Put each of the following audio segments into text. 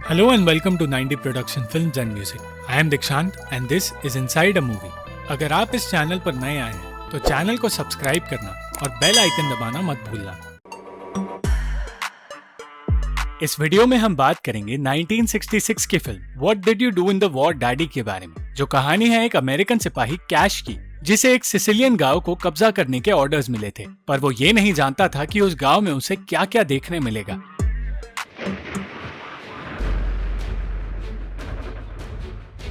Hello and welcome to 90 Production Films and Music. I am Dikshant and this is Inside a Movie. अगर आप इस channel पर नए आए हैं तो चैनल को सब्सक्राइब करना और बेल आइकन दबाना मत भूलना। इस वीडियो में हम बात करेंगे 1966 की film What Did You Do in the War Daddy के बारे में, जो कहानी है एक अमेरिकन सिपाही कैश की, जिसे एक सिसिलियन गांव को कब्जा करने के ऑर्डर्स मिले थे, पर वो ये नहीं जानता था कि उस गांव में उसे क्या क्या देखने मिलेगा।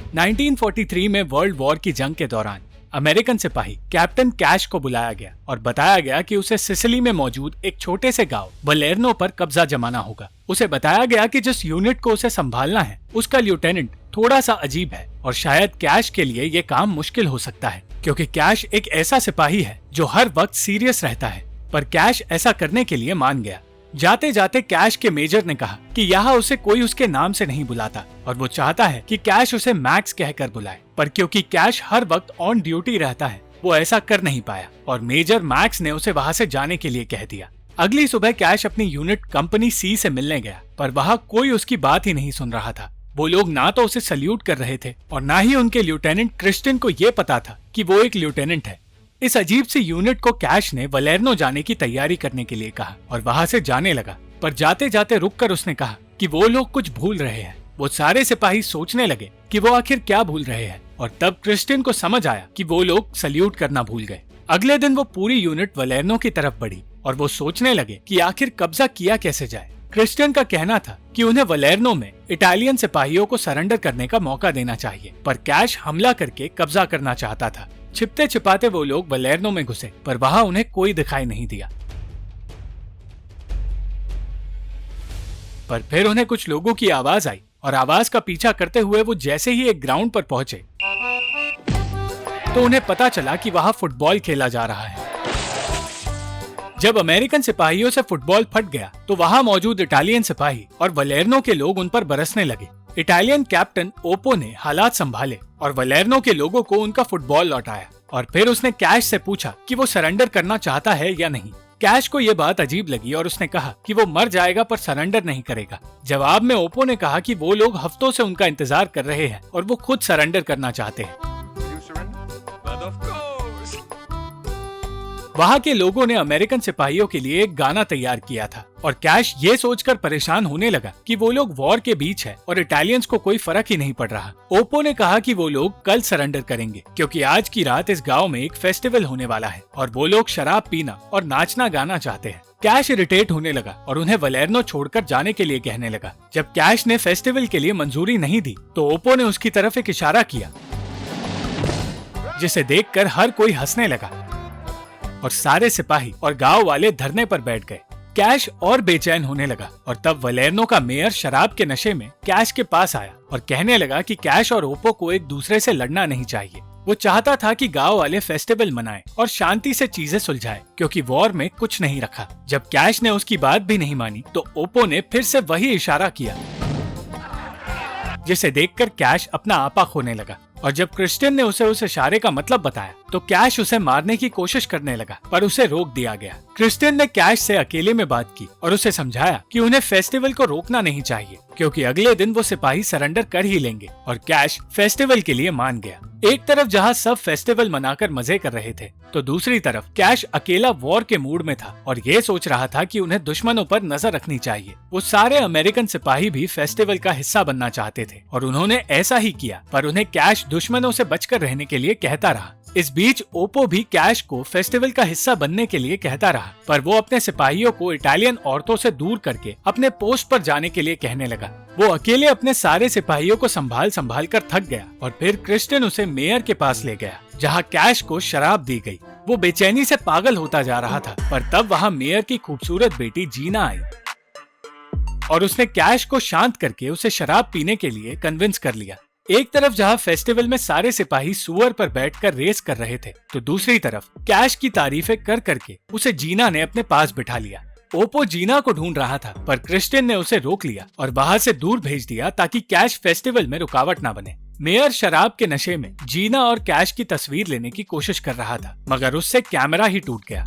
नाइनटीन 1943 में वर्ल्ड वॉर की जंग के दौरान अमेरिकन सिपाही कैप्टन कैश को बुलाया गया और बताया गया कि उसे सिसिली में मौजूद एक छोटे से गांव वलेर्नो पर कब्जा जमाना होगा। उसे बताया गया कि जिस यूनिट को उसे संभालना है उसका लेफ्टिनेंट थोड़ा सा अजीब है और शायद कैश के लिए ये काम मुश्किल हो सकता है, क्योंकि कैश एक ऐसा सिपाही है जो हर वक्त सीरियस रहता है। पर कैश ऐसा करने के लिए मान गया। जाते जाते कैश के मेजर ने कहा कि यहाँ उसे कोई उसके नाम से नहीं बुलाता और वो चाहता है कि कैश उसे मैक्स कहकर बुलाए, पर क्योंकि कैश हर वक्त ऑन ड्यूटी रहता है वो ऐसा कर नहीं पाया और मेजर मैक्स ने उसे वहाँ से जाने के लिए कह दिया। अगली सुबह कैश अपनी यूनिट कंपनी सी से मिलने गया, पर वहाँ कोई उसकी बात ही नहीं सुन रहा था। वो लोग ना तो उसे सल्यूट कर रहे थे और ना ही उनके लेफ्टिनेंट क्रिस्टियन को ये पता था कि वो एक लेफ्टिनेंट है। इस अजीब सी यूनिट को कैश ने वलेर्नो जाने की तैयारी करने के लिए कहा और वहाँ से जाने लगा, पर जाते जाते रुककर उसने कहा कि वो लोग कुछ भूल रहे हैं। वो सारे सिपाही सोचने लगे कि वो आखिर क्या भूल रहे हैं और तब क्रिस्टियन को समझ आया कि वो लोग सल्यूट करना भूल गए। अगले दिन वो पूरी यूनिट वलेर्नो की तरफ बढ़ी और वो सोचने लगे कि आखिर कब्जा किया कैसे जाए। क्रिस्टियन का कहना था कि उन्हें वलेर्नो में इटालियन सिपाहियों को सरेंडर करने का मौका देना चाहिए, पर कैश हमला करके कब्जा करना चाहता था। छिपते छिपाते वो लोग वलेर्नो में घुसे, पर वहां उन्हें कोई दिखाई नहीं दिया। पर फिर उन्हें कुछ लोगों की आवाज आई और आवाज का पीछा करते हुए वो जैसे ही एक ग्राउंड पर पहुंचे तो उन्हें पता चला कि वहां फुटबॉल खेला जा रहा है। जब अमेरिकन सिपाहियों से फुटबॉल फट गया तो वहां मौजूद इटालियन सिपाही और वलेर्नो के लोग उन पर बरसने लगे। इटालियन कैप्टन ओपो ने हालात संभाले और वलेर्नो के लोगों को उनका फुटबॉल लौटाया और फिर उसने कैश से पूछा कि वो सरेंडर करना चाहता है या नहीं। कैश को ये बात अजीब लगी और उसने कहा कि वो मर जाएगा पर सरेंडर नहीं करेगा। जवाब में ओपो ने कहा कि वो लोग हफ्तों से उनका इंतजार कर रहे हैं और वो खुद सरेंडर करना चाहते हैं। वहाँ के लोगों ने अमेरिकन सिपाहियों के लिए एक गाना तैयार किया था और कैश ये सोचकर परेशान होने लगा कि वो लोग वॉर के बीच है और इटालियंस को कोई फर्क ही नहीं पड़ रहा। ओपो ने कहा कि वो लोग कल सरेंडर करेंगे क्योंकि आज की रात इस गांव में एक फेस्टिवल होने वाला है और वो लोग शराब पीना और नाचना गाना चाहते हैं। कैश इरिटेट होने लगा और उन्हें वलेर्नो छोड़कर जाने के लिए कहने लगा। जब कैश ने फेस्टिवल के लिए मंजूरी नहीं दी तो ओपो ने उसकी तरफ एक इशारा किया, जिसे देखकर हर कोई हंसने लगा और सारे सिपाही और गांव वाले धरने पर बैठ गए। कैश और बेचैन होने लगा और तब वलेर्नो का मेयर शराब के नशे में कैश के पास आया और कहने लगा कि कैश और ओपो को एक दूसरे से लड़ना नहीं चाहिए। वो चाहता था कि गांव वाले फेस्टिवल मनाएं और शांति से चीजें सुलझाएं, क्योंकि वॉर में कुछ नहीं रखा। जब कैश ने उसकी बात भी नहीं मानी तो ओपो ने फिर से वही इशारा किया, जिसे देखकर कैश अपना आपा खोने लगा और जब क्रिस्टियन ने उसे उस इशारे का मतलब बताया तो कैश उसे मारने की कोशिश करने लगा, पर उसे रोक दिया गया। क्रिस्टियन ने कैश से अकेले में बात की और उसे समझाया कि उन्हें फेस्टिवल को रोकना नहीं चाहिए, क्योंकि अगले दिन वो सिपाही सरेंडर कर ही लेंगे और कैश फेस्टिवल के लिए मान गया। एक तरफ जहाँ सब फेस्टिवल मनाकर मजे कर रहे थे तो दूसरी तरफ कैश अकेला वॉर के मूड में था और ये सोच रहा था कि उन्हें दुश्मनों पर नजर रखनी चाहिए। वो सारे अमेरिकन सिपाही भी फेस्टिवल का हिस्सा बनना चाहते थे और उन्होंने ऐसा ही किया, पर उन्हें कैश दुश्मनों से बचकर रहने के लिए कहता रहा। इस बीच ओपो भी कैश को फेस्टिवल का हिस्सा बनने के लिए कहता रहा, पर वो अपने सिपाहियों को इटालियन औरतों से दूर करके अपने पोस्ट पर जाने के लिए कहने लगा। वो अकेले अपने सारे सिपाहियों को संभाल कर थक गया और फिर क्रिस्टियन उसे मेयर के पास ले गया, जहाँ कैश को शराब दी गई। वो बेचैनी से पागल होता जा रहा था, पर तब वहाँ मेयर की खूबसूरत बेटी जीना आई और उसने कैश को शांत करके उसे शराब पीने के लिए कन्विंस कर लिया। एक तरफ जहाँ फेस्टिवल में सारे सिपाही सुअर पर बैठकर रेस कर रहे थे तो दूसरी तरफ कैश की तारीफें कर करके उसे जीना ने अपने पास बिठा लिया। ओपो जीना को ढूंढ रहा था, पर क्रिस्टियन ने उसे रोक लिया और वहाँ से दूर भेज दिया ताकि कैश फेस्टिवल में रुकावट ना बने। मेयर शराब के नशे में जीना और कैश की तस्वीर लेने की कोशिश कर रहा था, मगर उससे कैमरा ही टूट गया।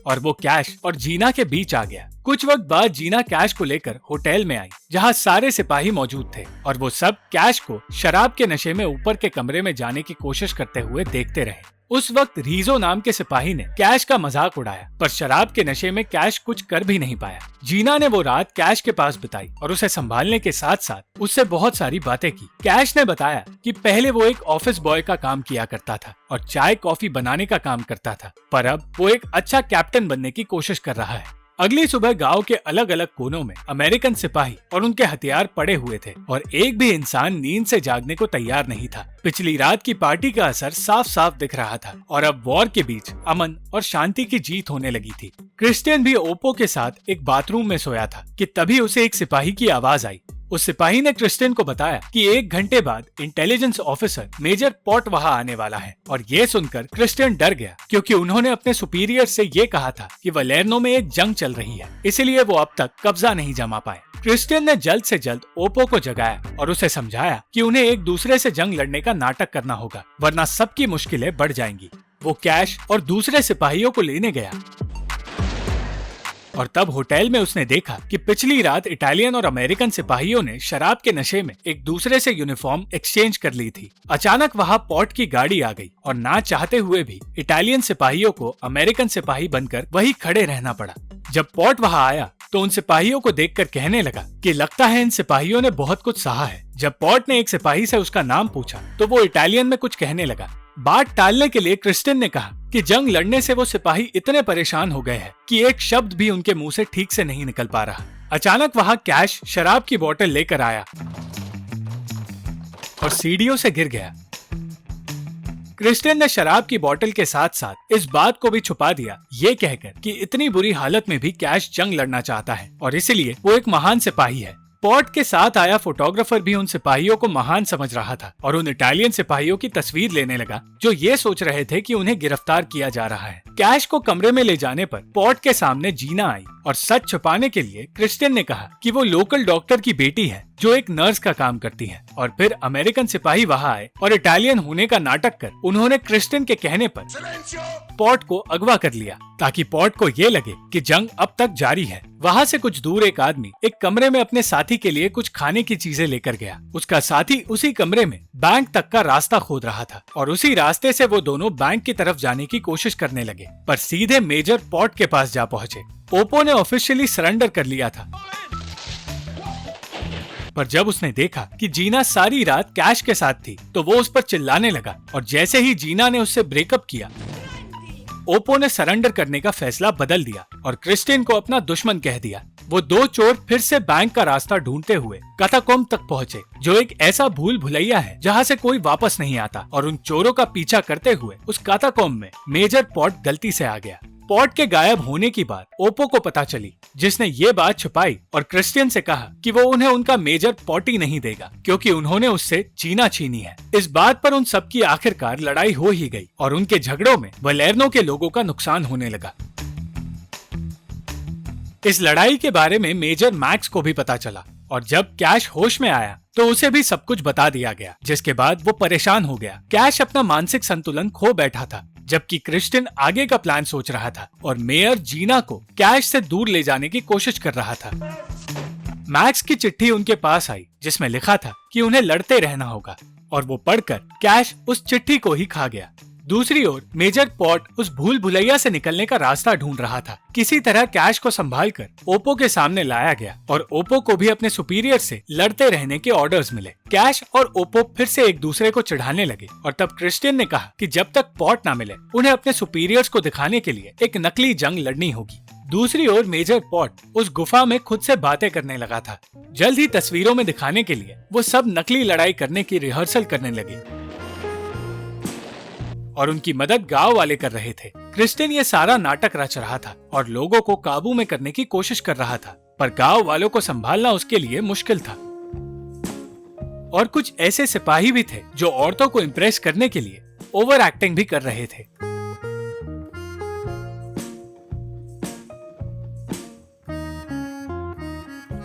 और वो कैश और जीना के बीच आ गया। कुछ वक्त बाद जीना कैश को लेकर होटल में आई, जहाँ सारे सिपाही मौजूद थे और वो सब कैश को शराब के नशे में ऊपर के कमरे में जाने की कोशिश करते हुए देखते रहे। उस वक्त रीजो नाम के सिपाही ने कैश का मजाक उड़ाया, पर शराब के नशे में कैश कुछ कर भी नहीं पाया। जीना ने वो रात कैश के पास बिताई और उसे संभालने के साथ साथ उससे बहुत सारी बातें की। कैश ने बताया कि पहले वो एक ऑफिस बॉय का काम किया करता था और चाय कॉफी बनाने का काम करता था, पर अब वो एक अच्छा कैप्टन बनने की कोशिश कर रहा है। अगली सुबह गांव के अलग अलग कोनों में अमेरिकन सिपाही और उनके हथियार पड़े हुए थे और एक भी इंसान नींद से जागने को तैयार नहीं था। पिछली रात की पार्टी का असर साफ साफ दिख रहा था और अब वॉर के बीच अमन और शांति की जीत होने लगी थी। क्रिस्टियन भी ओप्पो के साथ एक बाथरूम में सोया था कि तभी उसे एक सिपाही की आवाज आई। उस सिपाही ने क्रिस्टियन को बताया कि 1 घंटे बाद इंटेलिजेंस ऑफिसर मेजर पॉट वहां आने वाला है और ये सुनकर क्रिस्टियन डर गया, क्योंकि उन्होंने अपने सुपीरियर से ये कहा था कि वलेर्नो में एक जंग चल रही है, इसलिए वो अब तक कब्जा नहीं जमा पाए। क्रिस्टियन ने जल्द से जल्द ओप्पो को जगाया और उसे समझाया कि उन्हें एक दूसरे से जंग लड़ने का नाटक करना होगा, वरना सबकी मुश्किलें बढ़ जाएंगी। वो कैश और दूसरे सिपाहियों को लेने गया और तब होटल में उसने देखा कि पिछली रात इटालियन और अमेरिकन सिपाहियों ने शराब के नशे में एक दूसरे से यूनिफॉर्म एक्सचेंज कर ली थी। अचानक वहां पॉट की गाड़ी आ गई और ना चाहते हुए भी इटालियन सिपाहियों को अमेरिकन सिपाही बनकर वही खड़े रहना पड़ा। जब पॉट वहां आया तो उन सिपाहियों को देखकर कहने लगा कि लगता है इन सिपाहियों ने बहुत कुछ सहा है। जब पॉट ने एक सिपाही से उसका नाम पूछा तो वो इटालियन में कुछ कहने लगा। बात टालने के लिए क्रिस्टियन ने कहा कि जंग लड़ने से वो सिपाही इतने परेशान हो गए हैं कि एक शब्द भी उनके मुंह से ठीक से नहीं निकल पा रहा। अचानक वहां कैश शराब की बोतल लेकर आया और सीढ़ियों से गिर गया। क्रिस्टियन ने शराब की बोतल के साथ साथ इस बात को भी छुपा दिया, ये कहकर कि इतनी बुरी हालत में भी कैश जंग लड़ना चाहता है और इसलिए वो एक महान सिपाही है। पॉट के साथ आया फोटोग्राफर भी उन सिपाहियों को महान समझ रहा था और उन इटालियन सिपाहियों की तस्वीर लेने लगा जो ये सोच रहे थे कि उन्हें गिरफ्तार किया जा रहा है। कैश को कमरे में ले जाने पर पॉट के सामने जीना आई और सच छुपाने के लिए क्रिस्टियन ने कहा कि वो लोकल डॉक्टर की बेटी है जो एक नर्स का काम करती है। और फिर अमेरिकन सिपाही वहां आए और इटालियन होने का नाटक कर उन्होंने क्रिस्टियन के कहने पर पॉट को अगवा कर लिया ताकि पॉट को ये लगे कि जंग अब तक जारी है। वहां से कुछ दूर एक आदमी एक कमरे में अपने साथी के लिए कुछ खाने की चीजें लेकर गया। उसका साथी उसी कमरे में बैंक तक का रास्ता खोद रहा था और उसी रास्ते से वो दोनों बैंक की तरफ जाने की कोशिश करने लगे, पर सीधे मेजर पॉट के पास जा पहुंचे। ओप्पो ने ऑफिशियली सरेंडर कर लिया था, पर जब उसने देखा कि जीना सारी रात कैश के साथ थी तो वो उस पर चिल्लाने लगा और जैसे ही जीना ने उससे ब्रेकअप किया, ओप्पो ने सरेंडर करने का फैसला बदल दिया और क्रिस्टियन को अपना दुश्मन कह दिया। वो दो चोर फिर से बैंक का रास्ता ढूंढते हुए कैटाकॉम्ब तक पहुंचे, जो एक ऐसा भूल भुलैया है जहां से कोई वापस नहीं आता, और उन चोरों का पीछा करते हुए उस कैटाकॉम्ब में मेजर पॉट गलती से आ गया। पॉट के गायब होने की बात ओप्पो को पता चली, जिसने ये बात छुपाई और क्रिस्टियन से कहा कि वो उन्हें उनका मेजर पॉटी नहीं देगा क्योंकि उन्होंने उससे जीना छीनी है। इस बात पर उन सबकी आखिरकार लड़ाई हो ही गई और उनके झगड़ों में वलेर्नो के लोगों का नुकसान होने लगा। इस लड़ाई के बारे में मेजर मैक्स को भी पता चला और जब कैश होश में आया तो उसे भी सब कुछ बता दिया गया, जिसके बाद वो परेशान हो गया। कैश अपना मानसिक संतुलन खो बैठा था, जबकि क्रिस्टियन आगे का प्लान सोच रहा था और मेयर जीना को कैश से दूर ले जाने की कोशिश कर रहा था। मैक्स की चिट्ठी उनके पास आई जिसमें लिखा था कि उन्हें लड़ते रहना होगा, और वो पढ़कर कैश उस चिट्ठी को ही खा गया। दूसरी ओर मेजर पॉट उस भूल भुलैया से निकलने का रास्ता ढूंढ रहा था। किसी तरह कैश को संभालकर ओप्पो के सामने लाया गया और ओप्पो को भी अपने सुपीरियर से लड़ते रहने के ऑर्डर्स मिले। कैश और ओप्पो फिर से एक दूसरे को चिढ़ाने लगे और तब क्रिस्टियन ने कहा कि जब तक पॉट ना मिले उन्हें अपने सुपीरियर्स को दिखाने के लिए एक नकली जंग लड़नी होगी। दूसरी ओर मेजर पॉट उस गुफा में खुद से बातें करने लगा था। जल्द ही तस्वीरों में दिखाने के लिए वो सब नकली लड़ाई करने की रिहर्सल करने लगे और उनकी मदद गांव वाले कर रहे थे। क्रिस्टियन ये सारा नाटक रच रहा था और लोगों को काबू में करने की कोशिश कर रहा था, पर गांव वालों को संभालना उसके लिए मुश्किल था। और कुछ ऐसे सिपाही भी थे जो औरतों को इम्प्रेस करने के लिए ओवर एक्टिंग भी कर रहे थे।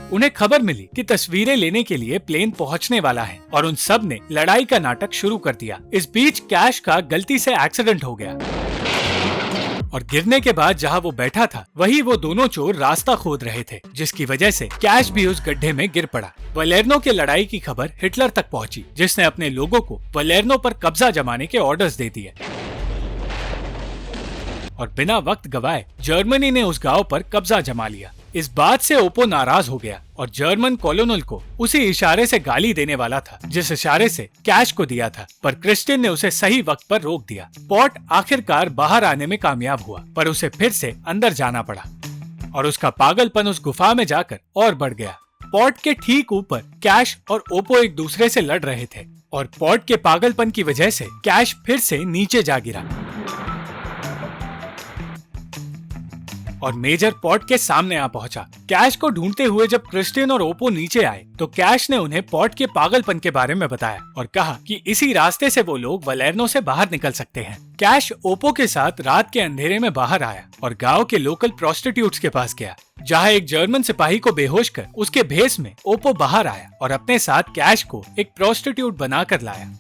उन्हें खबर मिली कि तस्वीरें लेने के लिए प्लेन पहुंचने वाला है और उन सब ने लड़ाई का नाटक शुरू कर दिया। इस बीच कैश का गलती से एक्सीडेंट हो गया और गिरने के बाद जहाँ वो बैठा था वही वो दोनों चोर रास्ता खोद रहे थे, जिसकी वजह से कैश भी उस गड्ढे में गिर पड़ा। वलेर्नो के लड़ाई की खबर हिटलर तक पहुंची, जिसने अपने लोगों को वलेर्नो पर कब्जा जमाने के ऑर्डर्स दे दिए और बिना वक्त गवाए जर्मनी ने उस गांव पर कब्जा जमा लिया। इस बात से ओप्पो नाराज हो गया और जर्मन कॉलोनल को उसी इशारे से गाली देने वाला था जिस इशारे से कैश को दिया था, पर क्रिस्टियन ने उसे सही वक्त पर रोक दिया। पॉट आखिरकार बाहर आने में कामयाब हुआ, पर उसे फिर से अंदर जाना पड़ा और उसका पागलपन उस गुफा में जाकर और बढ़ गया। पॉट के ठीक ऊपर कैश और ओप्पो एक दूसरे से लड़ रहे थे और पॉट के पागलपन की वजह से कैश फिर से नीचे जा गिरा और मेजर पॉट के सामने आ पहुंचा। कैश को ढूंढते हुए जब क्रिस्टियन और ओप्पो नीचे आए तो कैश ने उन्हें पॉट के पागलपन के बारे में बताया और कहा कि इसी रास्ते से वो लोग वलेर्नो से बाहर निकल सकते हैं। कैश ओप्पो के साथ रात के अंधेरे में बाहर आया और गांव के लोकल प्रोस्टिट्यूट्स के पास गया, जहां एक जर्मन सिपाही को बेहोश कर उसके भेस में ओप्पो बाहर आया और अपने साथ कैश को एक प्रोस्टिट्यूट बनाकर लाया।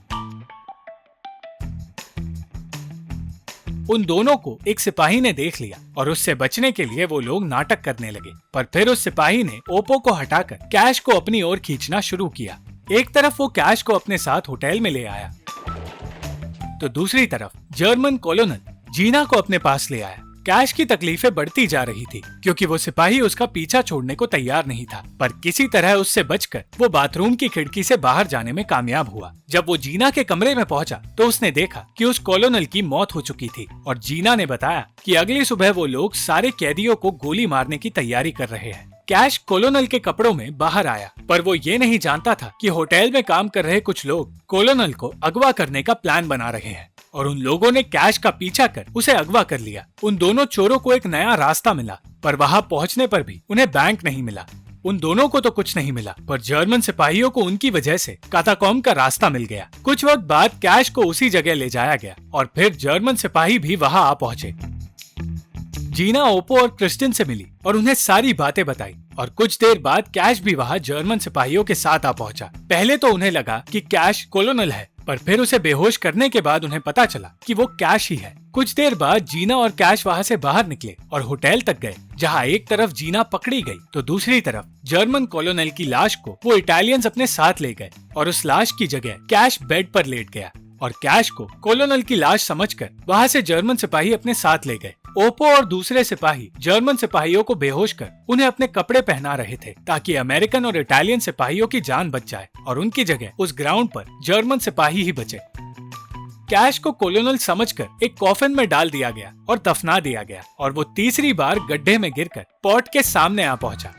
उन दोनों को एक सिपाही ने देख लिया और उससे बचने के लिए वो लोग नाटक करने लगे, पर फिर उस सिपाही ने ओप्पो को हटाकर कैश को अपनी ओर खींचना शुरू किया। एक तरफ वो कैश को अपने साथ होटल में ले आया तो दूसरी तरफ जर्मन कॉलोनल जीना को अपने पास ले आया। कैश की तकलीफें बढ़ती जा रही थी क्योंकि वो सिपाही उसका पीछा छोड़ने को तैयार नहीं था, पर किसी तरह उससे बचकर वो बाथरूम की खिड़की से बाहर जाने में कामयाब हुआ। जब वो जीना के कमरे में पहुंचा तो उसने देखा कि उस कॉलोनल की मौत हो चुकी थी और जीना ने बताया कि अगली सुबह वो लोग सारे कैदियों को गोली मारने की तैयारी कर रहे हैं। कैश कॉलोनल के कपड़ों में बाहर आया, पर वो ये नहीं जानता था कि होटल में काम कर रहे कुछ लोग कॉलोनल को अगवा करने का प्लान बना रहे हैं और उन लोगों ने कैश का पीछा कर उसे अगवा कर लिया। उन दोनों चोरों को एक नया रास्ता मिला, पर वहां पहुंचने पर भी उन्हें बैंक नहीं मिला। उन दोनों को तो कुछ नहीं मिला, पर जर्मन सिपाहियों को उनकी वजह से काताकॉम्ब का रास्ता मिल गया। कुछ वक्त बाद कैश को उसी जगह ले जाया गया और फिर जर्मन सिपाही भी वहां आ पहुंचे। जीना ओप्पो और क्रिस्टियन से मिली और उन्हें सारी बातें बताई और कुछ देर बाद कैश भी वहां जर्मन सिपाहियों के साथ आ पहुंचा। पहले तो उन्हें लगा कि कैश कॉलोनल है, पर फिर उसे बेहोश करने के बाद उन्हें पता चला कि वो कैश ही है। कुछ देर बाद जीना और कैश वहां से बाहर निकले और होटल तक गए, जहां एक तरफ जीना पकड़ी गई तो दूसरी तरफ जर्मन कॉलोनल की लाश को वो इटालियंस अपने साथ ले गए और उस लाश की जगह कैश बेड पर लेट गया और कैश को कॉलोनल की लाश समझकर वहां से जर्मन सिपाही अपने साथ ले गए। ओप्पो और दूसरे सिपाही जर्मन सिपाहियों को बेहोश कर उन्हें अपने कपड़े पहना रहे थे ताकि अमेरिकन और इटालियन सिपाहियों की जान बच जाए और उनकी जगह उस ग्राउंड पर जर्मन सिपाही ही बचे। कैश को कॉलोनल समझकर एक कॉफिन में डाल दिया गया और दफना दिया गया और वो तीसरी बार गड्ढे में गिरकर पॉट के सामने आ पहुंचा।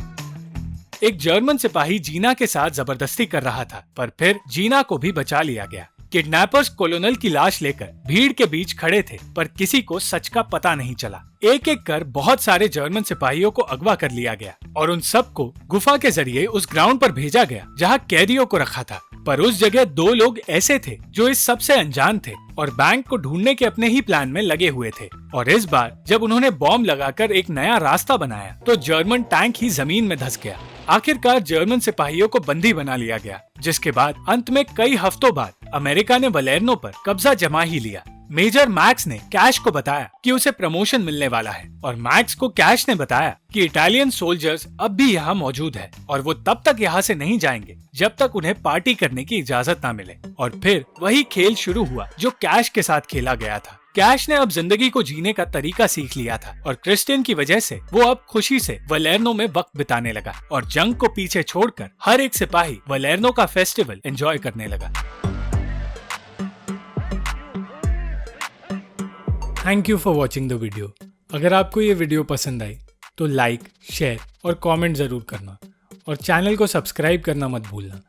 एक जर्मन सिपाही जीना के साथ जबरदस्ती कर रहा था, पर फिर जीना को भी बचा लिया गया। किडनैपर्स कॉलोनल की लाश लेकर भीड़ के बीच खड़े थे, पर किसी को सच का पता नहीं चला। एक एक कर बहुत सारे जर्मन सिपाहियों को अगवा कर लिया गया और उन सबको गुफा के जरिए उस ग्राउंड पर भेजा गया जहां कैदियों को रखा था। पर उस जगह दो लोग ऐसे थे जो इस सब से अनजान थे और बैंक को ढूंढने के अपने ही प्लान में लगे हुए थे। और इस बार जब उन्होंने बॉम्ब लगाकर एक नया रास्ता बनाया तो जर्मन टैंक ही जमीन में धंस गया। आखिरकार जर्मन सिपाहियों को बंदी बना लिया गया, जिसके बाद अंत में कई हफ्तों बाद अमेरिका ने वलेर्नो पर कब्जा जमा ही लिया। मेजर मैक्स ने कैश को बताया कि उसे प्रमोशन मिलने वाला है और मैक्स को कैश ने बताया कि इटालियन सोल्जर्स अब भी यहाँ मौजूद है और वो तब तक यहाँ से नहीं जाएंगे जब तक उन्हें पार्टी करने की इजाजत ना मिले। और फिर वही खेल शुरू हुआ जो कैश के साथ खेला गया था। कैश ने अब जिंदगी को जीने का तरीका सीख लिया था और क्रिस्टियन की वजह से वो अब खुशी से वलेर्नो में वक्त बिताने लगा और जंग को पीछे छोड़कर हर एक सिपाही वलेर्नो का फेस्टिवल एंजॉय करने लगा। Thank you for watching the video. अगर आपको ये वीडियो पसंद आई तो लाइक, शेयर और कमेंट ज़रूर करना और चैनल को सब्सक्राइब करना मत भूलना।